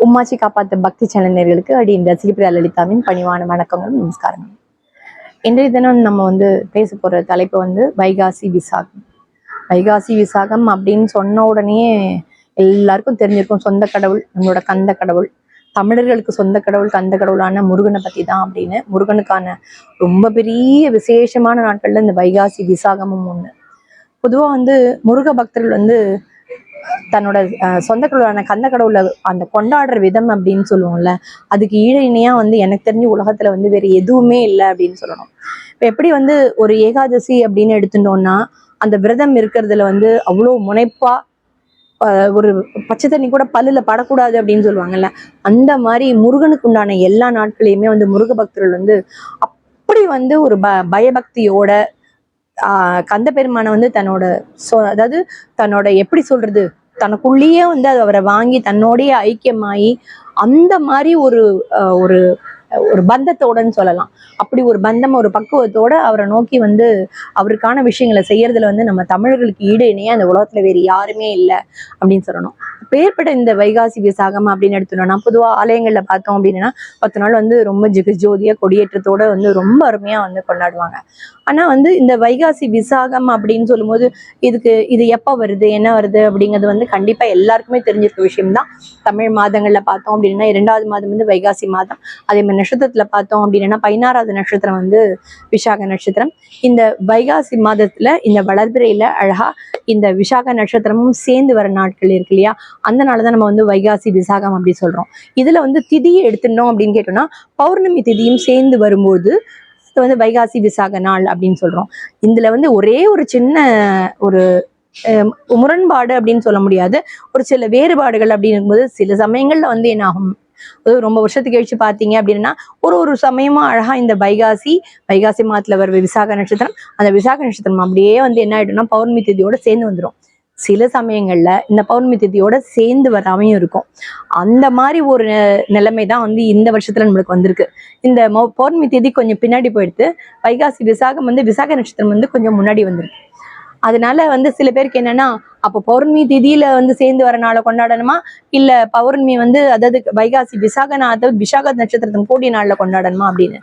உம்மாச்சி காப்பாத்த பக்தி சேனல்களுக்கு இந்த ரசிகப்பிரியா லலிதாவின் பணிவான வணக்கங்களும் நமஸ்காரங்கள். இன்றைய தினம் நம்ம பேச போற தலைப்பு வைகாசி விசாகம். வைகாசி விசாகம் அப்படின்னு சொன்ன உடனே எல்லாருக்கும் தெரிஞ்சிருக்கும், சொந்த கடவுள் நம்மளோட கந்த கடவுள், தமிழர்களுக்கு சொந்த கடவுள் கந்த கடவுளான முருகனை பத்தி தான். அப்படின்னு முருகனுக்கான ரொம்ப பெரிய விசேஷமான நாட்கள்ல இந்த வைகாசி விசாகமும் ஒண்ணு. பொதுவா முருக பக்தர்கள் தன்னோட சொந்த கடவுளான கந்த கடவுளை அந்த கொண்டாடுற விதம் அப்படின்னு சொல்லுவோம்ல, அதுக்கு ஈடு இணையா எனக்கு தெரிஞ்ச உலகத்துல வேற எதுவுமே இல்லை அப்படின்னு சொல்லணும். இப்ப எப்படி ஒரு ஏகாதசி அப்படின்னு எடுத்துட்டோம்னா அந்த விரதம் இருக்கிறதுல அவ்வளோ முனைப்பா ஒரு பச்சை தண்ணி கூட பல்லுல படக்கூடாது அப்படின்னு சொல்லுவாங்கல்ல, அந்த மாதிரி முருகனுக்கு உண்டான எல்லா நாட்களையுமே முருக பக்தர்கள் அப்படி ஒரு பயபக்தியோட கந்த பெருமானை தன்னோட அதாவது தன்னோட எப்படி சொல்றது, தனக்குள்ளேயே அது அவரை வாங்கி தன்னோடைய ஐக்கியமாயி அந்த மாதிரி ஒரு ஒரு ஒரு பந்தத்தோடன்னு சொல்லலாம். அப்படி ஒரு பந்தம், ஒரு பக்குவத்தோட அவரை நோக்கி அவருக்கான விஷயங்களை செய்யறதுல நம்ம தமிழர்களுக்கு ஈடு இணையா அந்த உலகத்துல வேறு யாருமே இல்லை அப்படின்னு சொல்லணும். பேர்பட்ட இந்த வைகாசி விசாகம் அப்படின்னு எடுத்துட்டோம்னா, பொதுவா ஆலயங்கள்ல பார்த்தோம் அப்படின்னா 10 நாள் ரொம்ப ஜெகஜோதியா கொடியேற்றத்தோட ரொம்ப அருமையா கொண்டாடுவாங்க. ஆனா இந்த வைகாசி விசாகம் அப்படின்னு சொல்லும்போது இது எப்ப வருது, என்ன வருது அப்படிங்கிறது கண்டிப்பா எல்லாருக்குமே தெரிஞ்சிருக்க விஷயம்தான். தமிழ் மாதங்கள்ல பார்த்தோம் அப்படின்னா 2வது மாதம் வைகாசி மாதம். அதே மாதிரி நட்சத்திரத்துல பார்த்தோம் அப்படின்னா 16வது நட்சத்திரம் விசாக நட்சத்திரம். இந்த வைகாசி மாதத்துல இந்த வளர்பிறையில அழகா இந்த விசாக நட்சத்திரமும் சேர்ந்து வர நாட்கள் இருக்கு இல்லையா, அந்த நாள்தான் நம்ம வைகாசி விசாகம் அப்படி சொல்றோம். இதுல திதியை எடுத்துட்டோம் அப்படின்னு கேட்டோம்னா பௌர்ணமி திதியும் சேர்ந்து வரும்போது வைகாசி விசாக நாள் அப்படின்னு சொல்றோம். இதுல ஒரே ஒரு சின்ன ஒரு முரண்பாடு அப்படின்னு சொல்ல முடியாது, ஒரு சில வேறுபாடுகள் அப்படிங்கும் போது சில சமயங்கள்ல என்ன ஆகும், ரொம்ப வருஷத்துக்கு கழிச்சு பாத்தீங்க அப்படின்னா ஒரு சமயமா அழகா இந்த வைகாசி மாதத்துல வர விசாக நட்சத்திரம், அந்த விசாக நட்சத்திரம் அப்படியே என்ன ஆயிடும்னா பௌர்ணமி திதியோட சேர்ந்து வந்துடும். சில சமயங்கள்ல இந்த பௌர்ணமி திதியோட சேர்ந்து வராமையும் இருக்கும். அந்த மாதிரி ஒரு நிலைமைதான் இந்த வருஷத்துல நம்மளுக்கு வந்திருக்கு. இந்த பௌர்ணமி திதி கொஞ்சம் பின்னாடி போயிடுத்து, வைகாசி விசாகம் விசாக நட்சத்திரம் கொஞ்சம் முன்னாடி வந்திருக்கு. அதனால சில பேருக்கு என்னன்னா, அப்போ பௌர்ணமி திதியில சேர்ந்து வர நாளை கொண்டாடணுமா, இல்ல பௌர்ணமி அதாவது வைகாசி விசாக நட்சத்திரத்தின் கூடிய நாள்ல கொண்டாடணுமா அப்படின்னு.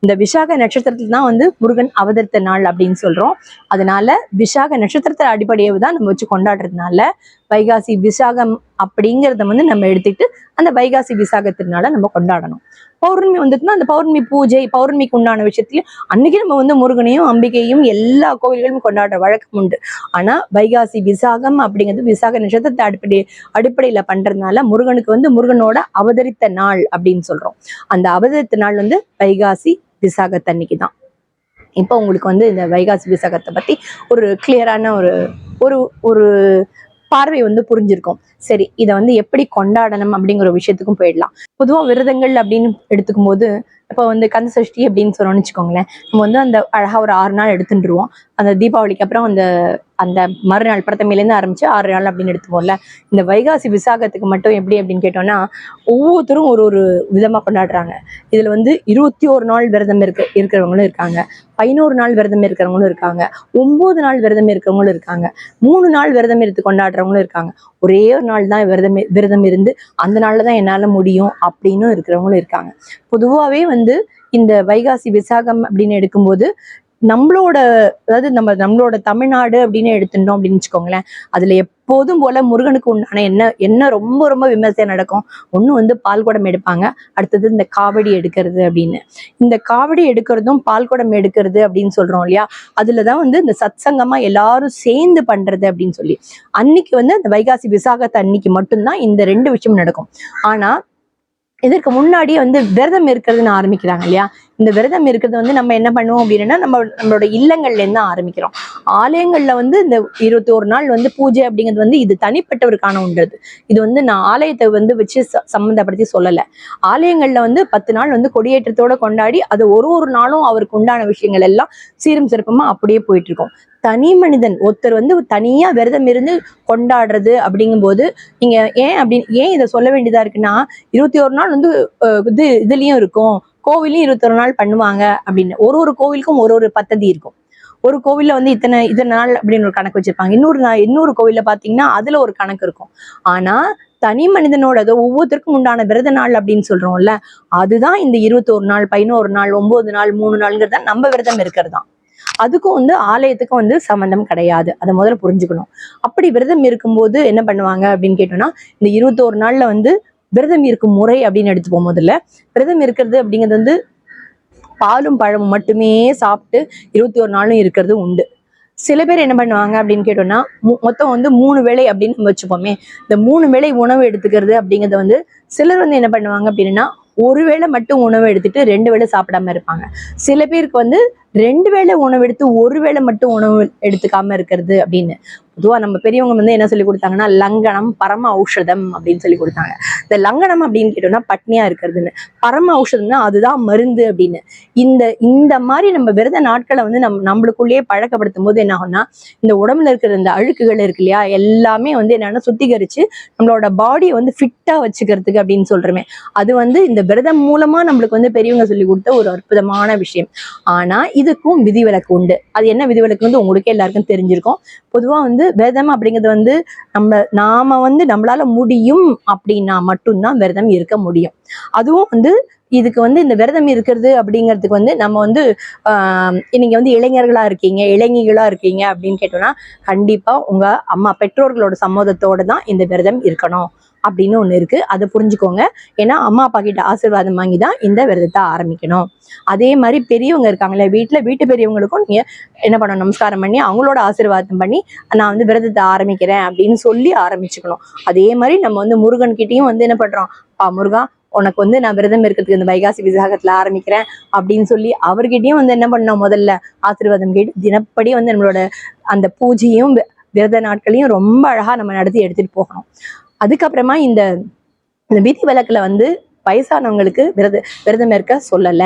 இந்த விசாக நட்சத்திரத்துல தான் முருகன் அவதரித்த நாள் அப்படின்னு சொல்றோம். அதனால விசாக நட்சத்திரத்தை அடிப்படையை தான் நம்ம வச்சு கொண்டாடுறதுனால வைகாசி விசாகம் அப்படிங்கிறத நம்ம எடுத்துட்டு அந்த வைகாசி விசாகத்தினால நம்ம கொண்டாடணும். பௌர்ணமி அந்த பௌர்ணமி பூஜை, பௌர்ணமிக்கு உண்டான விஷயத்திலயும் அன்னைக்கு நம்ம முருகனையும் அம்பிகையும் எல்லா கோவில்களும் கொண்டாடுற வழக்கம் உண்டு. ஆனா வைகாசி விசாகம் அப்படிங்கிறது விசாக நட்சத்திரத்தை அடிப்படையில பண்றதுனால முருகனுக்கு முருகனோட அவதரித்த நாள் அப்படின்னு சொல்றோம். அந்த அவதரித்த நாள் வைகாசி விசாகத்தன்னைக்கு தான். இப்போ உங்களுக்கு இந்த வைகாசி விசாகத்தை பத்தி ஒரு கிளியரான ஒரு ஒரு பார்வை புரிஞ்சிருக்கும். சரி, இதை எப்படி கொண்டாடணும் அப்படிங்கிற விஷயத்துக்கும் போயிடலாம். பொதுவா விரதங்கள் அப்படின்னு எடுத்துக்கும் போது இப்போ கந்த சஷ்டி அப்படின்னு சொன்னோம்னு வச்சுக்கோங்களேன், நம்ம அந்த அழகா ஒரு 6 நாள் எடுத்துட்டுருவோம். அந்த தீபாவளிக்கு அப்புறம் அந்த மறுநாள் பிரதமையிலேருந்து ஆரம்பிச்சு 6 நாள் அப்படின்னு எடுத்துப்போம்ல. இந்த வைகாசி விசாகத்துக்கு மட்டும் எப்படி அப்படின்னு கேட்டோம்னா ஒவ்வொருத்தரும் ஒரு விதமா கொண்டாடுறாங்க. இதுல 21 நாள் விரதம் இருக்கிறவங்களும் இருக்காங்க, 11 நாள் விரதம் இருக்கிறவங்களும் இருக்காங்க, 9 நாள் விரதம் இருக்கிறவங்களும் இருக்காங்க, 3 நாள் விரதம் எடுத்து கொண்டாடுறவங்களும் இருக்காங்க, ஒரே ஒரு நாள் தான் விரதம் இருந்து அந்த நாள்ல தான் என்னால முடியும் அப்படின்னு இருக்கிறவங்களும் இருக்காங்க. பொதுவாவே இந்த வைகாசி விசாகம் அப்படின்னு எடுக்கும்போது நம்மளோட அதாவது நம்மளோட தமிழ்நாடு அப்படின்னு எடுத்துட்டோம் அப்படின்னு வச்சுக்கோங்களேன், அதுல எப்போதும் போல முருகனுக்கு உண்டான என்ன ரொம்ப ரொம்ப விமர்சனம் நடக்கும். ஒண்ணு பால் குடம் எடுப்பாங்க, அடுத்தது இந்த காவடி எடுக்கிறது அப்படின்னு. இந்த காவடி எடுக்கிறதும் பால் குடம் எடுக்கிறது அப்படின்னு சொல்றோம் இல்லையா, அதுலதான் இந்த சத்சங்கமா எல்லாரும் சேர்ந்து பண்றது அப்படின்னு சொல்லி அன்னைக்கு அந்த வைகாசி விசாகத்தை அன்னைக்கு மட்டும்தான் இந்த 2 விஷயம் நடக்கும். ஆனா இதற்கு முன்னாடியே விரதம் இருக்கிறதுன்னு ஆரம்பிக்கிறாங்க இல்லையா. இந்த விரதம் இருக்கிறது நம்ம என்ன பண்ணுவோம் அப்படின்னா நம்மளோட இல்லங்கள்ல இருந்து ஆரம்பிக்கிறோம். ஆலயங்கள்ல இந்த 21 நாள் பூஜை அப்படிங்கிறது இது தனிப்பட்டவருக்கான ஒன்றது. இது நான் ஆலயத்தை வச்சு சம்மந்தப்படுத்தி சொல்லல. ஆலயங்கள்ல 10 நாள் கொடியேற்றத்தோட கொண்டாடி அது ஒரு நாளும் அவருக்கு உண்டான விஷயங்கள் எல்லாம் சீரும் சிறப்புமா அப்படியே போயிட்டு இருக்கும். தனி மனிதன் ஒருத்தர் தனியா விரதம் இருந்து கொண்டாடுறது அப்படிங்கும் போது நீங்க ஏன் இதை சொல்ல வேண்டியதா இருக்குன்னா, 21 நாள் இதுலயும் இருக்கும், கோவிலையும் 21 நாள் பண்ணுவாங்க அப்படின்னு. ஒரு கோவிலுக்கும் ஒரு பத்ததி இருக்கும். ஒரு கோவில்ல இத்தனை நாள் அப்படின்னு ஒரு கணக்கு வச்சிருப்பாங்க. இன்னொரு கோவில்ல பாத்தீங்கன்னா அதுல ஒரு கணக்கு இருக்கும். ஆனா தனி மனிதனோட ஒவ்வொருத்தருக்கும் உண்டான விரத நாள் அப்படின்னு சொல்றோம்ல, அதுதான் இந்த 21 நாள், 11 நாள், 9 நாள், 3 நாள்ங்கிறத நம்ம விரதம் இருக்கிறதுதான். அதுக்கும் வந்து ஆலயத்துக்கும் வந்து சம்பந்தம் கிடையாது. அதை முதல்ல புரிஞ்சுக்கணும். அப்படி விரதம் இருக்கும்போது என்ன பண்ணுவாங்க அப்படின்னு கேட்டோம்னா, இந்த 21 நாள்ல வந்து விரதம் இருக்கும் முறை அப்படின்னு எடுத்துப்போம். முதல்ல விரதம் இருக்கிறது அப்படிங்கிறது வந்து பாலும் பழமும் மட்டுமே சாப்பிட்டு 21 நாளும் இருக்கிறது உண்டு. சில பேர் என்ன பண்ணுவாங்க அப்படின்னு கேட்டோம்னா, மொத்தம் வந்து 3 வேளை அப்படின்னு நம்ம வச்சுப்போமே. இந்த 3 வேளை உணவு எடுத்துக்கிறது அப்படிங்கறது வந்து சிலர் வந்து என்ன பண்ணுவாங்க அப்படின்னா, ஒரு வேளை மட்டும் உணவு எடுத்துட்டு 2 வேளை சாப்பிடாம இருப்பாங்க. சில பேருக்கு வந்து 2 வேளை உணவு எடுத்து ஒரு வேளை மட்டும் உணவு எடுத்துக்காம இருக்கிறது அப்படின்னு. பொதுவா நம்ம பெரியவங்க வந்து என்ன சொல்லி கொடுத்தாங்கன்னா, லங்கனம் பரம ஔஷதம் அப்படின்னு சொல்லி கொடுத்தாங்க. இந்த லங்கனம் அப்படின்னு கேட்டோம்னா பட்னியா இருக்கிறதுன்னு, பரம ஔஷதம்னா அதுதான் மருந்து அப்படின்னு. இந்த இந்த மாதிரி நம்ம விரத நாட்களை வந்து நம்மளுக்குள்ளேயே பழக்கப்படுத்தும் போது என்ன ஆகும்னா, இந்த உடம்புல இருக்கிற இந்த அழுக்குகள் இருக்கு இல்லையா, எல்லாமே வந்து என்னன்னா சுத்திகரிச்சு நம்மளோட பாடியை வந்து ஃபிட்டா வச்சுக்கிறதுக்கு அப்படின்னு சொல்றோமே, அது வந்து இந்த விரதம் மூலமா நம்மளுக்கு வந்து பெரியவங்க சொல்லி கொடுத்த ஒரு அற்புதமான விஷயம். ஆனா இதுக்கும் விதிவிலக்கு உண்டு. அது என்ன விதிவிலக்கு வந்து உங்களுக்கே எல்லாருக்கும் தெரிஞ்சிருக்கும். பொதுவா வந்து விரதம் அப்படிங்கிறது வந்து நாம வந்து நம்மளால முடியும் அப்படின்னா மட்டும்தான் விரதம் இருக்க முடியும். அதுவும் வந்து இதுக்கு வந்து இந்த விரதம் இருக்கிறது அப்படிங்கிறதுக்கு வந்து நம்ம வந்து நீங்க வந்து இளைஞர்களா இருக்கீங்க, இளைஞர்களா இருக்கீங்க அப்படின்னு கேட்டோம்னா, கண்டிப்பா உங்க அம்மா பெற்றோர்களோட சம்மதத்தோட தான் இந்த விரதம் இருக்கணும் அப்படின்னு ஒண்ணு இருக்கு. அதை புரிஞ்சுக்கோங்க. ஏன்னா அம்மா அப்பா கிட்ட ஆசீர்வாதம் வாங்கி தான் இந்த விரதத்தை ஆரம்பிக்கணும். அதே மாதிரி பெரியவங்க இருக்காங்களே வீட்டு பெரியவங்களுக்கும் நீங்க என்ன பண்ணணும், நமஸ்காரம் பண்ணி அவங்களோட ஆசீர்வாதம் பண்ணி நான் வந்து விரதத்தை ஆரம்பிக்கிறேன் அப்படின்னு சொல்லி ஆரம்பிச்சுக்கணும். அதே மாதிரி நம்ம வந்து முருகன் கிட்டயும் வந்து என்ன பண்றோம், முருகா உனக்கு வந்து நான் விரதம் இருக்கிறதுக்கு இந்த வைகாசி விசாகத்துல ஆரம்பிக்கிறேன் அப்படின்னு சொல்லி அவர்கிட்டயும் வந்து என்ன பண்ணோம், முதல்ல ஆசீர்வாதம் கேட்டு தினப்படி வந்து நம்மளோட அந்த பூஜையும் விரத நாட்களையும் ரொம்ப அழகா நம்ம நடத்தி எடுத்துட்டு போகணும். அதுக்கப்புறமா இந்த விதி விலக்குல வந்து வயசானவங்களுக்கு விரதம் இருக்க சொல்லல.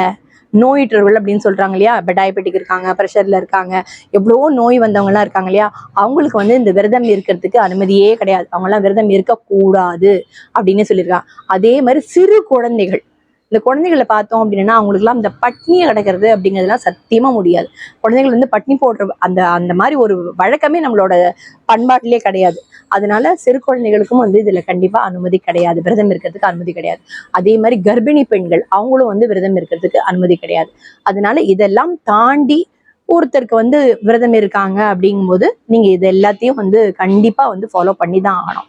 நோயிற்றவர்கள் அப்படின்னு சொல்றாங்க இல்லையா, இப்ப டயபெட்டிக் இருக்காங்க, ப்ரெஷர்ல இருக்காங்க, எவ்வளவோ நோய் வந்தவங்க எல்லாம் இருக்காங்க இல்லையா, அவங்களுக்கு வந்து இந்த விரதம் இருக்கிறதுக்கு அனுமதியே கிடையாது. அவங்க எல்லாம் விரதம் இருக்கக்கூடாது அப்படின்னு சொல்லியிருக்காங்க. அதே மாதிரி சிறு குழந்தைகள், இந்த குழந்தைகளை பார்த்தோம் அப்படின்னா அவங்களுக்கு எல்லாம் இந்த பட்னியை கிடக்கிறது அப்படிங்கிறதுலாம் சத்தியமா முடியாது. குழந்தைகள் வந்து பட்னி போடுற அந்த அந்த மாதிரி ஒரு வழக்கமே நம்மளோட பண்பாட்டிலே கிடையாது. அதனால சிறு குழந்தைகளுக்கும் வந்து இதுல கண்டிப்பா அனுமதி கிடையாது, விரதம் இருக்கிறதுக்கு அனுமதி கிடையாது. அதே மாதிரி கர்ப்பிணி பெண்கள் அவங்களும் வந்து விரதம் இருக்கிறதுக்கு அனுமதி கிடையாது. அதனால இதெல்லாம் தாண்டி ஒருத்தருக்கு வந்து விரதம் இருக்காங்க அப்படிங்கும்போது நீங்க இது எல்லாத்தையும் வந்து கண்டிப்பா வந்து ஃபாலோ பண்ணி தான் ஆகணும்.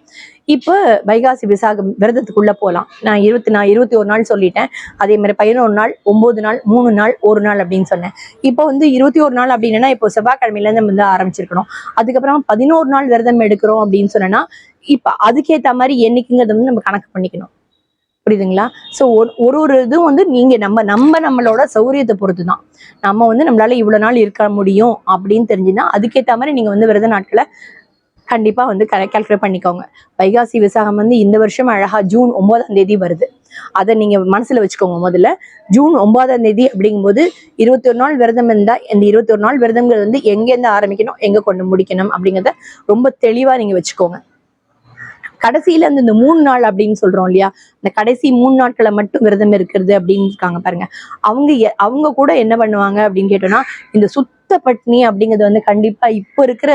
இப்ப வைகாசி விசாகம் விரதத்துக்குள்ள போகலாம். நான் 21 நாள் சொல்லிட்டேன். அதே மாதிரி 11 நாள், 9 நாள், 3 நாள், 1 நாள் அப்படின்னு சொன்னேன். இப்போ வந்து 21 நாள் அப்படின்னா இப்போ செவ்வாய்க்கிழமையில இருந்து நம்ம வந்து ஆரம்பிச்சிருக்கணும். அதுக்கப்புறம் 11 நாள் விரதம் எடுக்கிறோம் அப்படின்னு சொன்னா இப்ப அதுக்கேத்த மாதிரி என்னைக்குங்கிறத வந்து நம்ம கணக்கு பண்ணிக்கணும். புரியுதுங்களா? சோ ஒரு இதுவும் வந்து நீங்க நம்மளோட சௌரியத்தை பொறுத்துதான். நம்ம வந்து நம்மளால இவ்வளவு நாள் இருக்க முடியும் அப்படின்னு தெரிஞ்சுன்னா அதுக்கேத்த மாதிரி நீங்க வந்து விரத நாட்களை கண்டிப்பா வந்து கால்குலேட் பண்ணிக்கோங்க. வைகாசி விசாகம் வந்து இந்த வருஷம் அழகா ஜூன் 9ஆம் தேதி வருது. அதை நீங்க மனசுல வச்சுக்கோங்க. முதல்ல ஜூன் 9ஆம் தேதி அப்படிங்கும்போது 21 நாள் விரதம் இருந்தா இந்த 21 நாள் விரதம்ங்கிறது வந்து எங்க இருந்து ஆரம்பிக்கணும், எங்க கொண்டு முடிக்கணும் அப்படிங்கிறத ரொம்ப தெளிவா நீங்க வச்சுக்கோங்க. கடைசியில இந்த 3 நாள் அப்படின்னு சொல்றோம் இல்லையா, இந்த கடைசி 3 நாட்களை மட்டும் விரதம் இருக்கிறது அப்படின்னு இருக்காங்க பாருங்க. அவங்க கூட என்ன பண்ணுவாங்க அப்படின்னு கேட்டோம்னா, இந்த சுத்த பட்னி அப்படிங்கிறது வந்து கண்டிப்பா இப்ப இருக்கிற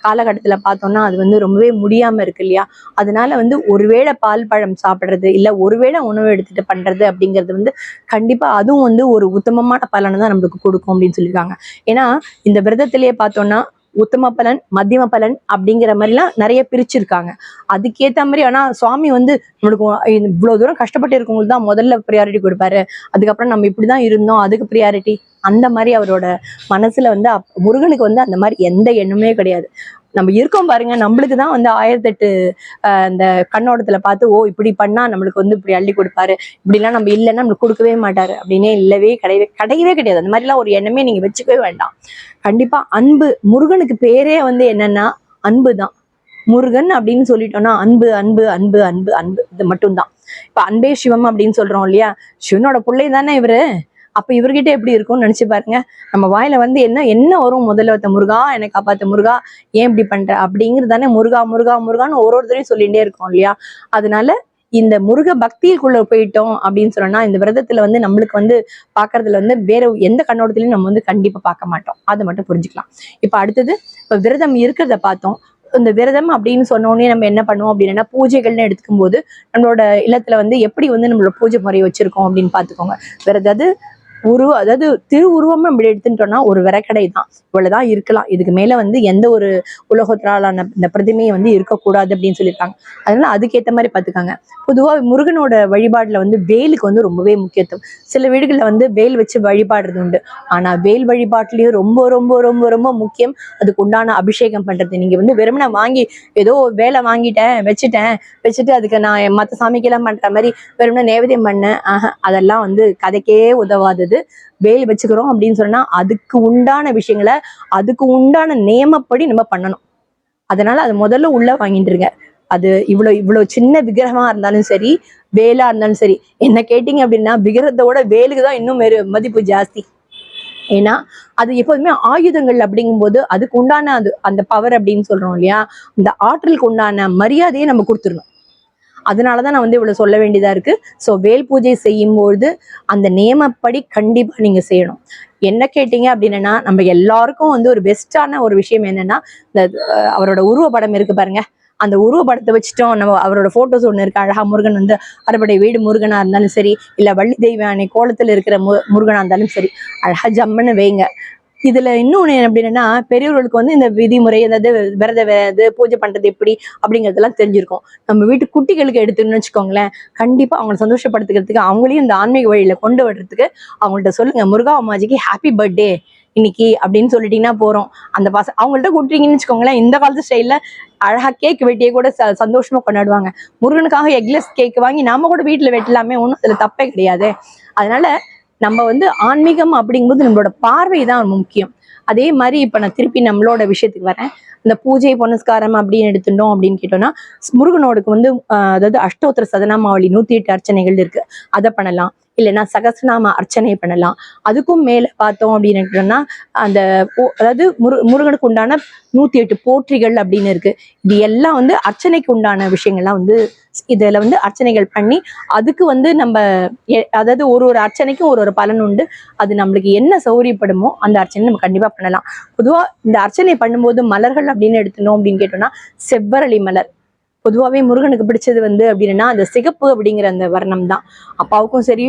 காலகட்டத்துல பார்த்தோம்னா அது வந்து ரொம்பவே முடியாம இருக்கு இல்லையா. அதனால வந்து ஒருவேளை பால் பழம் சாப்பிடுறது இல்ல ஒருவேளை உணவு எடுத்துட்டு பண்றது அப்படிங்கிறது வந்து கண்டிப்பா அதுவும் வந்து ஒரு உத்தமமான பலனை தான் நம்மளுக்கு கொடுக்கும் அப்படின்னு சொல்லியிருக்காங்க. ஏன்னா இந்த விரதத்திலேயே பார்த்தோம்னா உத்தம பலன், மத்தியம பலன் அப்படிங்கிற மாதிரிலாம் நிறைய பிரிச்சிருக்காங்க. அதுக்கேத்த மாதிரி ஆனா சுவாமி வந்து நம்மளுக்கு இவ்வளவு தூரம் கஷ்டப்பட்டு இருக்கவங்களுக்கு தான் முதல்ல ப்ரியாரிட்டி கொடுப்பாரு. அதுக்கப்புறம் நம்ம இப்படிதான் இருந்தோம் அதுக்கு ப்ரியாரிட்டி, அந்த மாதிரி அவரோட மனசுல வந்து முருகனுக்கு வந்து அந்த மாதிரி எந்த எண்ணமே கிடையாது. நம்ம இருக்கோம் பாருங்க, நம்மளுக்கு தான் வந்து 1008 இந்த கண்ணோட்டத்துல பார்த்து ஓ இப்படி பண்ணா நம்மளுக்கு வந்து இப்படி அள்ளி கொடுப்பாரு, இப்படிலாம் நம்ம இல்லைன்னா நம்மளுக்கு கொடுக்கவே மாட்டாரு அப்படின்னே கிடையவே கிடையாது. அந்த மாதிரிலாம் ஒரு எண்ணமே நீங்க வச்சுக்கவே வேண்டாம். கண்டிப்பா அன்பு, முருகனுக்கு பேரே வந்து என்னன்னா அன்பு தான். முருகன் அப்படின்னு சொல்லிட்டோம்னா அன்பு அன்பு அன்பு அன்பு அன்பு இது மட்டும்தான். இப்ப அன்பே சிவம் அப்படின்னு சொல்றோம் இல்லையா, சிவனோட பிள்ளை தானே இவரு. அப்ப இவர்கிட்ட எப்படி இருக்கும்னு நினைச்சு பாருங்க. நம்ம வாயில வந்து என்ன வரும், முதல்ல முருகா என்னை காப்பாத்த, முருகா ஏன் இப்படி பண்ற அப்படிங்கிறது தானே முருகா முருகா முருகான்னு ஒருத்தரையும் சொல்லிட்டே இருக்கோம் இல்லையா. அதனால இந்த முருக பக்திக்குள்ள போயிட்டோம் அப்படின்னு சொன்னா இந்த விரதத்துல வந்து நம்மளுக்கு வந்து பாக்குறதுல வந்து வேற எந்த கண்ணோட்டத்திலையும் நம்ம வந்து கண்டிப்பா பார்க்க மாட்டோம். அதை மட்டும் புரிஞ்சுக்கலாம். இப்ப அடுத்தது இப்ப விரதம் இருக்கிறத பார்த்தோம். இந்த விரதம் அப்படின்னு சொன்னோடனே நம்ம என்ன பண்ணுவோம் அப்படின்னா பூஜைகள்னு எடுத்துக்கும் போது நம்மளோட இல்லத்துல வந்து எப்படி வந்து நம்மளோட பூஜை முறை வச்சிருக்கோம் அப்படின்னு பாத்துக்கோங்க. வேற ஏதாவது அதாவது திருவுருவம் அப்படி எடுத்துட்டோம்னா ஒரு விறகடை தான், இவ்வளவுதான் இருக்கலாம், இதுக்கு மேல வந்து எந்த ஒரு உலகத்தினாலான இந்த பிரதிமையை வந்து இருக்கக்கூடாது அப்படின்னு சொல்லியிருக்காங்க. அதனால அதுக்கேற்ற மாதிரி பாத்துக்காங்க. பொதுவா முருகனோட வழிபாடுல வந்து வேலுக்கு வந்து ரொம்பவே முக்கியத்துவம். சில வீடுகள்ல வந்து வேல் வச்சு வழிபாடுறது உண்டு. ஆனா வேல் வழிபாட்டுலயும் ரொம்ப ரொம்ப ரொம்ப ரொம்ப முக்கியம் அதுக்கு உண்டான அபிஷேகம் பண்றது. நீங்க வந்து வெறுமனை வாங்கி ஏதோ வேலை வாங்கிட்டேன் வச்சுட்டு அதுக்கு நான் மத்த சாமிக்கெல்லாம் பண்ற மாதிரி வெறுமனை நேவேதியம் பண்ணேன், அதெல்லாம் வந்து கதைக்கே உதவாதது. வேல் வச்சுக்கிறோம் அப்படின்னு சொன்னா அதுக்கு உண்டான விஷயங்களை அதுக்கு உண்டான நியமப்படி நம்ம பண்ணணும். அதனால அது முதல்ல உள்ள வாங்கிட்டுருங்க. அது இவ்வளவு சின்ன விக்கிரகமா இருந்தாலும் சரி, வேலா இருந்தாலும் சரி. என்ன கேட்டீங்க அப்படின்னா விக்கிரகத்தோட வேலுக்குதான் இன்னும் மதிப்பு ஜாஸ்தி. ஏன்னா அது எப்போதுமே ஆயுதங்கள் அப்படிங்கும் போது அதுக்கு உண்டான அந்த பவர் அப்படின்னு சொல்றோம் இல்லையா, அந்த ஆற்றலுக்கு உண்டான மரியாதையை நம்ம கொடுத்துடணும். அதனாலதான் நான் வந்து இவ்வளவு சொல்ல வேண்டியதா இருக்கு. ஸோ வேல் பூஜை செய்யும்போது அந்த நியமப்படி கண்டிப்பா நீங்க செய்யணும். என்ன கேட்டீங்க அப்படின்னா நம்ம எல்லாருக்கும் வந்து ஒரு பெஸ்டான ஒரு விஷயம் என்னன்னா இந்த அவரோட உருவப்படம் இருக்கு பாருங்க, அந்த உருவப்படத்தை வச்சுட்டோம் நம்ம அவரோட போட்டோஸ் ஒண்ணு இருக்கு அழகா, முருகன் வந்து அறுபடை வீடு முருகனா இருந்தாலும் சரி, இல்ல வள்ளி தெய்வானை கோலத்துல இருக்கிற முருகனா இருந்தாலும் சரி, அழகா ஜம்முன்னு வைங்க. இதுல இன்னொன்னு அப்படின்னா பெரியவர்களுக்கு வந்து இந்த விதிமுறை அதாவது விரத பூஜை பண்றது எப்படி அப்படிங்கறதெல்லாம் தெரிஞ்சிருக்கும். நம்ம வீட்டு குட்டிகளுக்கு எடுத்துன்னு வச்சுக்கோங்களேன், கண்டிப்பா அவங்களை சந்தோஷப்படுத்துக்கிறதுக்கு அவங்களையும் இந்த ஆன்மீக வழியில கொண்டு வர்றதுக்கு அவங்கள்ட்ட சொல்லுங்க, முருகா அம்மாஜிக்கு ஹாப்பி பர்த்டே இன்னைக்கு அப்படின்னு சொல்லிட்டீங்கன்னா போறோம். அந்த அவங்கள்ட்ட கூட்டுறீங்கன்னு வச்சுக்கோங்களேன், இந்த காலத்து ஸ்டைல்ல அழகா கேக் வெட்டியே கூட சந்தோஷமா கொண்டாடுவாங்க. முருகனுக்காக எக்லெஸ் கேக் வாங்கி நாம கூட வீட்டுல வெட்டலாமே, ஒன்றும் அதுல தப்பே கிடையாது. அதனால நம்ம வந்து ஆன்மீகம் அப்படிங்கும்போது நம்மளோட பார்வை தான் முக்கியம். அதே மாதிரி இப்ப நான் திருப்பி நம்மளோட விஷயத்துக்கு வரேன். இந்த பூஜை புனஸ்காரம் அப்படின்னு எடுத்துட்டோம் அப்படின்னு கேட்டோம்னா முருகனோடுக்கு வந்து அதாவது அஷ்டோத்திர சதநாமாவளி 108 அர்ச்சனைகள் இருக்கு, அதை பண்ணலாம். இல்லைன்னா சகஸ்ரநாம அர்ச்சனை பண்ணலாம். அதுக்கும் மேல பார்த்தோம் அப்படின்னு அந்த அதாவது முருகனுக்கு உண்டான 108 போற்றிகள் அப்படின்னு இருக்கு. இது எல்லாம் வந்து அர்ச்சனைக்கு உண்டான விஷயங்கள்லாம் வந்து இதுல வந்து அர்ச்சனைகள் பண்ணி அதுக்கு வந்து நம்ம அதாவது ஒரு அர்ச்சனைக்கும் ஒரு பலன் உண்டு. அது நம்மளுக்கு என்ன சௌரியப்படுமோ அந்த அர்ச்சனை நம்ம கண்டிப்பா பண்ணலாம். பொதுவா இந்த அர்ச்சனை பண்ணும்போது மலர்கள் அப்படின்னு எடுத்துனோம் அப்படின்னு கேட்டோம்னா செவ்வரளி மலர். பொதுவாகவே முருகனுக்கு பிடிச்சது வந்து அப்படின்னா அந்த சிகப்பு அப்படிங்கிற அந்த வர்ணம் தான். அப்பாவுக்கும் சரி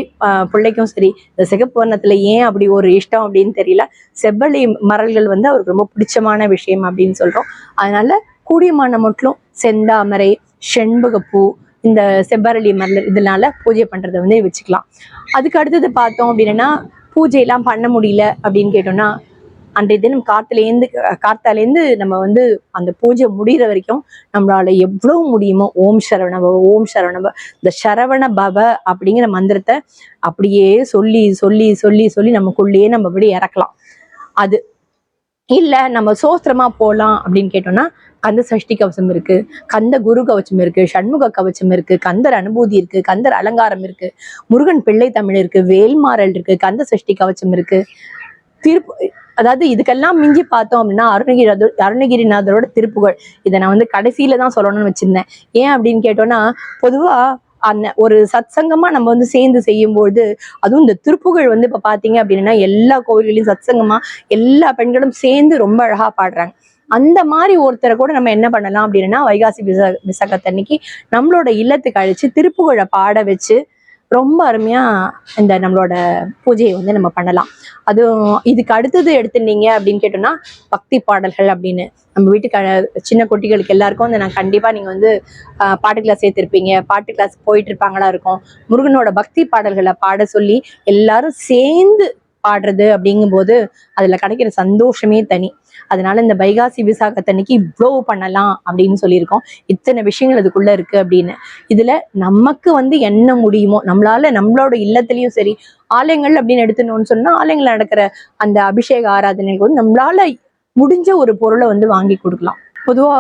பிள்ளைக்கும் சரி இந்த சிகப்பு வர்ணத்துல ஏன் அப்படி ஒரு இஷ்டம் அப்படின்னு தெரியல. செவ்வழி மலர்கள் வந்து அவருக்கு ரொம்ப பிடிச்சமான விஷயம் அப்படின்னு சொல்றோம். அதனால கூடியமான மட்டும் செந்தாமரை, செண்பகப்பூ, இந்த செவ்வரளி மலர் இதனால பூஜை பண்றதை வந்து வச்சுக்கலாம். அதுக்கு அடுத்தது பார்த்தோம் அப்படின்னா பூஜை எல்லாம் பண்ண முடியல அப்படின்னு கேட்டோம்னா அன்றைய தினம் காத்தாலேருந்து நம்ம வந்து அந்த பூஜை முடிகிற வரைக்கும் நம்மளால எவ்வளவு முடியுமோ ஓம் சரவணபவ ஓம் சரவணபவ இந்த சரவண பவ அப்படிங்கிற மந்திரத்தை அப்படியே சொல்லி சொல்லி சொல்லி சொல்லி நமக்குள்ளேயே நம்ம அப்படி இறக்கலாம். அது இல்ல நம்ம சோஸ்திரமா போலாம் அப்படின்னு கேட்டோம்னா கந்த சஷ்டி கவசம் இருக்கு, கந்த குரு கவச்சம் இருக்கு, சண்முக கவச்சம் இருக்கு, கந்தர் அனுபூதி இருக்கு, கந்தர் அலங்காரம் இருக்கு, முருகன் பிள்ளை தமிழ் இருக்கு, வேல்மாறல் இருக்கு, கந்த சஷ்டி கவச்சம் இருக்கு. அதாவது இதுக்கெல்லாம் மிஞ்சி பார்த்தோம் அப்படின்னா அருணகிரிநாதரோட திருப்புகழ். இதை நான் வந்து கடைசியில தான் சொல்லணும்னு வச்சிருந்தேன். ஏன் அப்படின்னு கேட்டோம்னா பொதுவா ஒரு சத்சங்கமா நம்ம வந்து சேர்ந்து செய்யும்போது அதுவும் இந்த திருப்புகழ் வந்து இப்ப பாத்தீங்க அப்படின்னா எல்லா கோவில்களையும் சத்சங்கமா எல்லா பெண்களும் சேர்ந்து ரொம்ப அழகா பாடுறாங்க. அந்த மாதிரி ஒருத்தரை கூட நம்ம என்ன பண்ணலாம் அப்படின்னா வைகாசி விசாகத்தன்னைக்கு நம்மளோட இல்லத்துக்கு அழிச்சு திருப்புகழை பாட வச்சு ரொம்ப அருமையா இந்த நம்மளோட பூஜையை வந்து நம்ம பண்ணலாம். அதுவும் இதுக்கு அடுத்தது எடுத்துட்டீங்க அப்படின்னு கேட்டோம்னா பக்தி பாடல்கள் அப்படின்னு நம்ம வீட்டுக்கு சின்ன குட்டிகளுக்கு எல்லாருக்கும் வந்து நான் கண்டிப்பா நீங்க வந்து பாட்டு கிளாஸ் சேர்த்திருப்பீங்க, பாட்டு கிளாஸ் போயிட்டு இருப்பாங்களா இருக்கும். முருகனோட பக்தி பாடல்களை பாட சொல்லி எல்லாரும் சேர்ந்து பாடுறது அப்படிங்கும் போது அதுல கிடைக்கிற சந்தோஷமே தனி. அதனால இந்த வைகாசி விசாகத்தன்னைக்கு இவ்வளவு பண்ணலாம் அப்படின்னு சொல்லியிருக்கோம். இத்தனை விஷயங்கள் அதுக்குள்ள இருக்கு அப்படின்னு. இதுல நமக்கு வந்து என்ன முடியுமோ நம்மளால நம்மளோட இல்லத்திலயும் சரி ஆலயங்கள் அப்படின்னு எடுத்துனோம்னு சொன்னா ஆலயங்கள் நடக்கிற அந்த அபிஷேக ஆராதனைகள் வந்து நம்மளால முடிஞ்ச ஒரு பொருளை வந்து வாங்கி கொடுக்கலாம். பொதுவா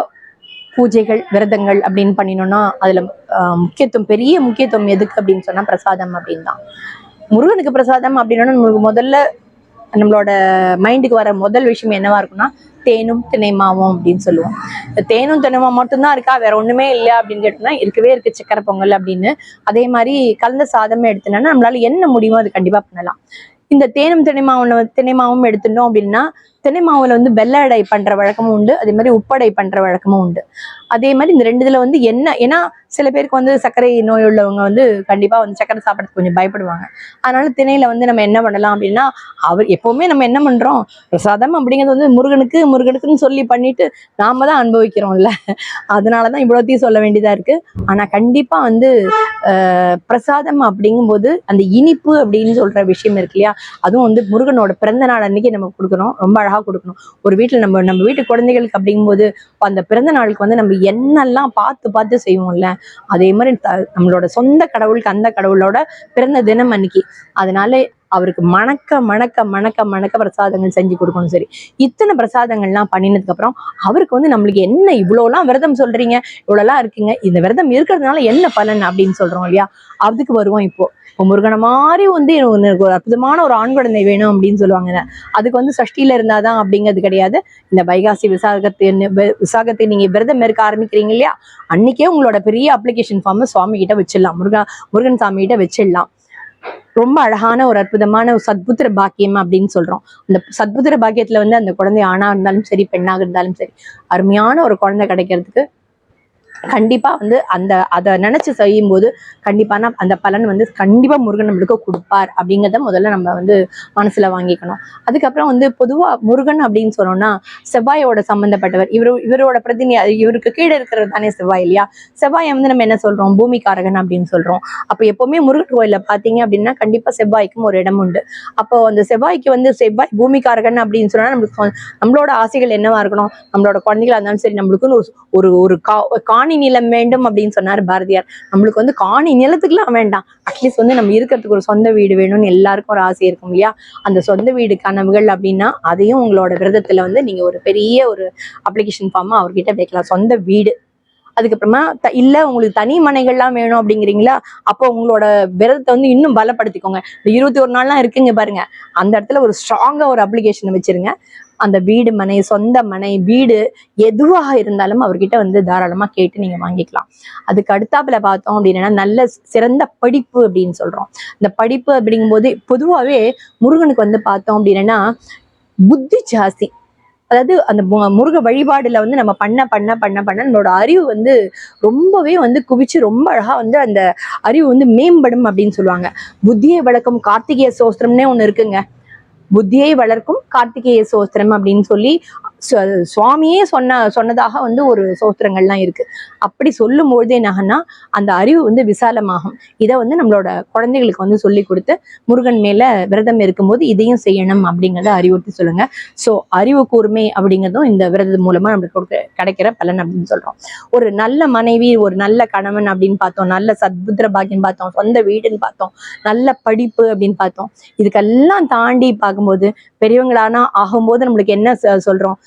பூஜைகள் விரதங்கள் அப்படின்னு பண்ணினோம்னா அதுல பெரிய முக்கியத்துவம் எதுக்கு அப்படின்னு சொன்னா பிரசாதம் அப்படின்னு தான். முருகனுக்கு பிரசாதம் அப்படின்னா நம்மளுக்கு முதல்ல நம்மளோட மைண்டுக்கு வர முதல் விஷயம் என்னவா இருக்கும்னா தேனும் திணைமாவும் அப்படின்னு சொல்லுவோம். இந்த தேனும் திணைமா மட்டும்தான் இருக்கா, வேற ஒண்ணுமே இல்லை அப்படின்னு கேட்டோம்னா இருக்கவே இருக்கு சக்கரை பொங்கல் அப்படின்னு. அதே மாதிரி கலந்த சாதமே எடுத்துனோம்னா நம்மளால என்ன முடியுமோ அது கண்டிப்பா பண்ணலாம். இந்த தேனும் திணைமாவும் எடுத்துட்டோம் அப்படின்னா தினை மாவுல வந்து வெள்ளை அடை பண்ற வழக்கமும் உண்டு, அதே மாதிரி உப்படை பண்ற வழக்கமும் உண்டு. அதே மாதிரி இந்த ரெண்டு இதுல வந்து என்ன, ஏன்னா சில பேருக்கு வந்து சர்க்கரை நோய் உள்ளவங்க வந்து கண்டிப்பா வந்து சர்க்கரை சாப்பிடறதுக்கு கொஞ்சம் பயப்படுவாங்க. அதனால திணையில வந்து நம்ம என்ன பண்ணலாம் அப்படின்னா, அவர் எப்பவுமே நம்ம என்ன பண்றோம், பிரசாதம் அப்படிங்கிறது வந்து முருகனுக்குன்னு சொல்லி பண்ணிட்டு நாம தான் அனுபவிக்கிறோம்ல. அதனாலதான் இவ்வளோத்தையும் சொல்ல வேண்டியதா இருக்கு. ஆனா கண்டிப்பா வந்து பிரசாதம் அப்படிங்கும்போது அந்த இனிப்பு அப்படின்னு சொல்ற விஷயம் இருக்கு இல்லையா, அதுவும் வந்து முருகனோட பிறந்த நாள் அன்னைக்கு நம்ம கொடுக்கணும், ரொம்ப அழகா கொடுக்கணும். ஒரு வீட்டுல நம்ம வீட்டு குழந்தைகளுக்கு அப்படிங்கும்போது அந்த பிறந்த நாளுக்கு வந்து நம்ம என்னெல்லாம் பார்த்து பார்த்து செய்வோம்ல, அதே மாதிரி நம்மளோட சொந்த கடவுளுக்கு அந்த கடவுளோட பிறந்த தினம் அன்னைக்கு, அதனால அவருக்கு மணக்க மணக்க மணக்க மணக்க பிரசாதங்கள் செஞ்சு கொடுக்கணும். சரி, இத்தனை பிரசாதங்கள்லாம் பண்ணினதுக்கு அப்புறம் அவருக்கு வந்து நம்மளுக்கு என்ன இவ்வளோலாம் விரதம் சொல்றீங்க, இவ்வளோலாம் இருக்குங்க, இந்த விரதம் இருக்கிறதுனால என்ன பலன் அப்படின்னு சொல்றோம் இல்லையா, அதுக்கு வருவோம். இப்போ முருகனை மாதிரி வந்து எனக்கு ஒரு அற்புதமான ஒரு ஆண் குழந்தை வேணும் அப்படின்னு சொல்லுவாங்க. அதுக்கு வந்து சஷ்டியில இருந்தாதான் அப்படிங்கிறது கிடையாது. இந்த வைகாசி விசாகத்தை நீங்க விரதம் இருக்க ஆரம்பிக்கிறீங்க இல்லையா, அன்னைக்கே உங்களோட பெரிய அப்ளிகேஷன் ஃபார்ம் சுவாமி கிட்ட வச்சிடலாம், முருகன் சாமி கிட்ட வச்சிடலாம். ரொம்ப அழகான ஒரு அற்புதமான ஒரு சத்புத்திர பாக்கியம் அப்படின்னு சொல்றோம். அந்த சத்புத்திர பாக்கியத்துல வந்து அந்த குழந்தை ஆணா இருந்தாலும் சரி, பெண்ணாக இருந்தாலும் சரி, அருமையான ஒரு குழந்தை கிடைக்கிறதுக்கு கண்டிப்பா வந்து அதை நினைச்சு செய்யும் போது கண்டிப்பான அந்த பலன் வந்து கண்டிப்பா முருகன் நம்மளுக்கு கொடுப்பார் அப்படிங்கிறத முதல்ல நம்ம வந்து மனசுல வாங்கிக்கணும். அதுக்கப்புறம் வந்து பொதுவா முருகன் அப்படின்னு சொன்னோம்னா செவ்வாயோட சம்பந்தப்பட்டவர். இவரோட இவருக்கு கீழே இருக்கிறது தானே செவ்வாய் இல்லையா. செவ்வாயை வந்து நம்ம என்ன சொல்றோம், பூமிக்காரகன் அப்படின்னு சொல்றோம். அப்ப எப்பவுமே முருகன் கோயில பாத்தீங்க அப்படின்னா கண்டிப்பா செவ்வாய்க்கும் ஒரு இடம் உண்டு. அப்போ அந்த செவ்வாய்க்கு வந்து செவ்வாய் பூமிக்காரகன் அப்படின்னு சொன்னா நம்மளோட ஆசைகள் என்னவா இருக்கணும், நம்மளோட குழந்தைகளா இருந்தாலும் சரி, நம்மளுக்குன்னு ஒரு காணி நிலம் வேண்டும் அப்படின்னு சொன்னார் பாரதியார். நம்மளுக்கு வந்து காணி நிலத்துக்குலாம் வேண்டாம், அட்லீஸ்ட் வந்து நம்ம இருக்கிறதுக்கு ஒரு சொந்த வீடு வேணும்னு எல்லாருக்கும் ஒரு ஆசை இருக்கும் இல்லையா. அந்த சொந்த வீடு கனவுகள் அப்படின்னா அதையும் உங்களோட விரதத்துல வந்து நீங்க ஒரு பெரிய ஒரு அப்ளிகேஷன் ஃபார்மா அவர்கிட்ட வைக்கலாம், சொந்த வீடு. அதுக்கப்புறமா இல்ல உங்களுக்கு தனி மனைகள்லாம் வேணும் அப்படிங்கிறீங்களா, அப்போ உங்களோட விரதத்தை வந்து இன்னும் பலப்படுத்திக்கோங்க. இந்த 21 நாள்லாம் இருக்குங்க பாருங்க, அந்த இடத்துல ஒரு ஸ்ட்ராங்கா ஒரு அப்ளிகேஷன் வச்சிருங்க. அந்த வீடு மனை, சொந்த மனை, வீடு எதுவாக இருந்தாலும் அவர்கிட்ட வந்து தாராளமா கேட்டு நீங்க வாங்கிக்கலாம். அதுக்கு அடுத்தாப்புல பார்த்தோம் அப்படின்னா நல்ல சிறந்த படிப்பு அப்படின்னு சொல்றோம். இந்த படிப்பு அப்படிங்கும்போது பொதுவாகவே முருகனுக்கு வந்து பார்த்தோம் அப்படின்னா புத்தி ஜாஸ்தி. அதாவது அந்த முருக வழிபாடுல வந்து நம்ம பண்ண பண்ண பண்ண பண்ண நம்மளோட அறிவு வந்து ரொம்பவே வந்து குவிச்சு ரொம்ப அழகா வந்து அந்த அறிவு வந்து மேம்படும் அப்படின்னு சொல்லுவாங்க. புத்தியை வளர்க்கும் கார்த்திகேய சோஸ்திரம்னே ஒண்ணு இருக்குங்க. புத்தியை வளர்க்கும் கார்த்திகேய சோஸ்திரம் அப்படின்னு சொல்லி சுவாமியே சொன்னதாக வந்து ஒரு சோஸ்திரங்கள்லாம் இருக்கு. அப்படி சொல்லும் பொழுது என்னாகன்னா அந்த அறிவு வந்து விசாலமாகும். இதை வந்து நம்மளோட குழந்தைகளுக்கு வந்து சொல்லி கொடுத்து முருகன் மேல விரதம் இருக்கும்போது இதையும் செய்யணும் அப்படிங்கிறத அறிவுறுத்தி சொல்லுங்க. ஸோ அறிவு கூர்மை அப்படிங்கிறதும் இந்த விரதம் மூலமா நம்மளுக்கு கிடைக்கிற பலன் அப்படின்னு சொல்றோம். ஒரு நல்ல மனைவி, ஒரு நல்ல கணவன் அப்படின்னு பார்த்தோம், நல்ல சத்புத்திர பாக்கியம் பார்த்தோம், சொந்த வீடுன்னு பார்த்தோம், நல்ல படிப்பு அப்படின்னு பார்த்தோம். இதுக்கெல்லாம் தாண்டி பார்க்கும்போது பெரியவங்களானா ஆகும்போது நம்மளுக்கு என்ன சொல்றோம்,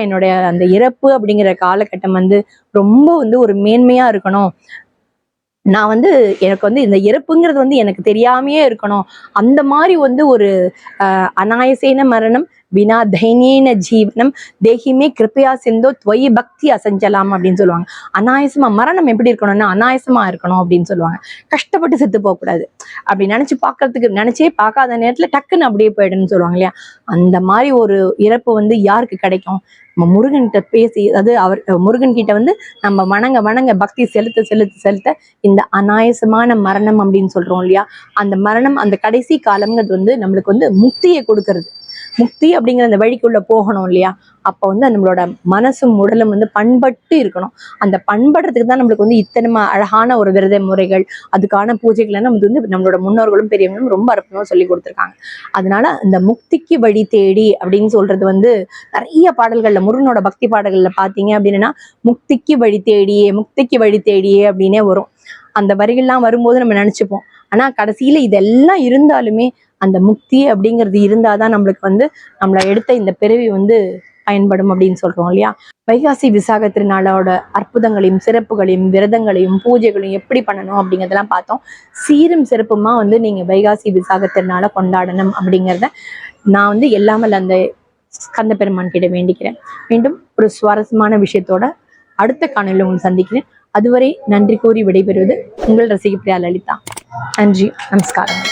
என்னுடைய அந்த இறப்பு அப்படிங்கிற காலகட்டம் வந்து ரொம்ப வந்து ஒரு மேன்மையா இருக்கணும், நான் வந்து எனக்கு வந்து இந்த இறப்புங்கிறது வந்து எனக்கு தெரியாமையே இருக்கணும், அந்த மாதிரி வந்து ஒரு அநாயசேன மரணம் வினா தைனியன ஜீவனம் தேகிமே கிருப்பையா சிந்தோ துவயி பக்தி அசஞ்சலாம் அப்படின்னு சொல்லுவாங்க. அநாயசமா மரணம் எப்படி இருக்கணும்னா அநாயசமா இருக்கணும் அப்படின்னு சொல்லுவாங்க. கஷ்டப்பட்டு செத்து போகக்கூடாது, அப்படி நினைச்சே பார்க்காத நேரத்துல டக்குன்னு அப்படியே போயிடுன்னு சொல்லுவாங்க இல்லையா. அந்த மாதிரி ஒரு இறப்பு வந்து யாருக்கு கிடைக்கும், நம்ம முருகன்கிட்ட பேசி, அதாவது முருகன் கிட்ட வந்து நம்ம வணங்க பக்தி செலுத்த இந்த அநாயசமான மரணம் அப்படின்னு சொல்றோம் இல்லையா, அந்த மரணம் அந்த கடைசி காலம்ங்கிறது வந்து நம்மளுக்கு வந்து முக்தியை கொடுக்கறது. முக்தி அப்படிங்கிற அந்த வழிக்குள்ள போகணும் இல்லையா, அப்ப வந்து நம்மளோட மனசும் உடலும் வந்து பண்பட்டு இருக்கணும். அந்த பண்படுறதுக்கு தான் நம்மளுக்கு வந்து இத்தனை அழகான ஒரு விரத முறைகள், அதுக்கான பூஜைகளை நமக்கு வந்து நம்மளோட முன்னோர்களும் பெரியவங்களும் ரொம்ப அற்புதமா சொல்லி கொடுத்துருக்காங்க. அதனால இந்த முக்திக்கு வழி தேடி அப்படின்னு சொல்றது வந்து நிறைய பாடல்கள்ல, முருகனோட பக்தி பாடல்கள்ல பாத்தீங்க அப்படின்னா முக்திக்கு வழி தேடியே அப்படின்னே வரும். அந்த வரிகள்லாம் வரும்போது நம்ம நினைச்சுப்போம், ஆனா கடைசியில இதெல்லாம் இருந்தாலுமே அந்த முக்தி அப்படிங்கிறது இருந்தாதான் நம்மளுக்கு வந்து நம்மள எடுத்த இந்த பிறவி வந்து பயன்படும் அப்படின்னு சொல்றோம் இல்லையா. வைகாசி விசாக திருநாளோட அற்புதங்களையும் சிறப்புகளையும் விரதங்களையும் பூஜைகளையும் எப்படி பண்ணணும் அப்படிங்கிறதெல்லாம் பார்த்தோம். சீரும் சிறப்புமா வந்து நீங்க வைகாசி விசாக திருநாளை கொண்டாடணும் அப்படிங்கிறத நான் வந்து எல்லாமல் அந்த ஸ்கந்த பெருமான் கிட்ட வேண்டிக்கிறேன். மீண்டும் ஒரு சுவாரஸ்யமான விஷயத்தோட அடுத்த காணொலியில் உங்களை சந்திக்கிறேன். அதுவரை நன்றி கூறி விடைபெறுவது உங்கள் ரசிகப்பிரியா லலிதா. நன்றி, நமஸ்காரம்.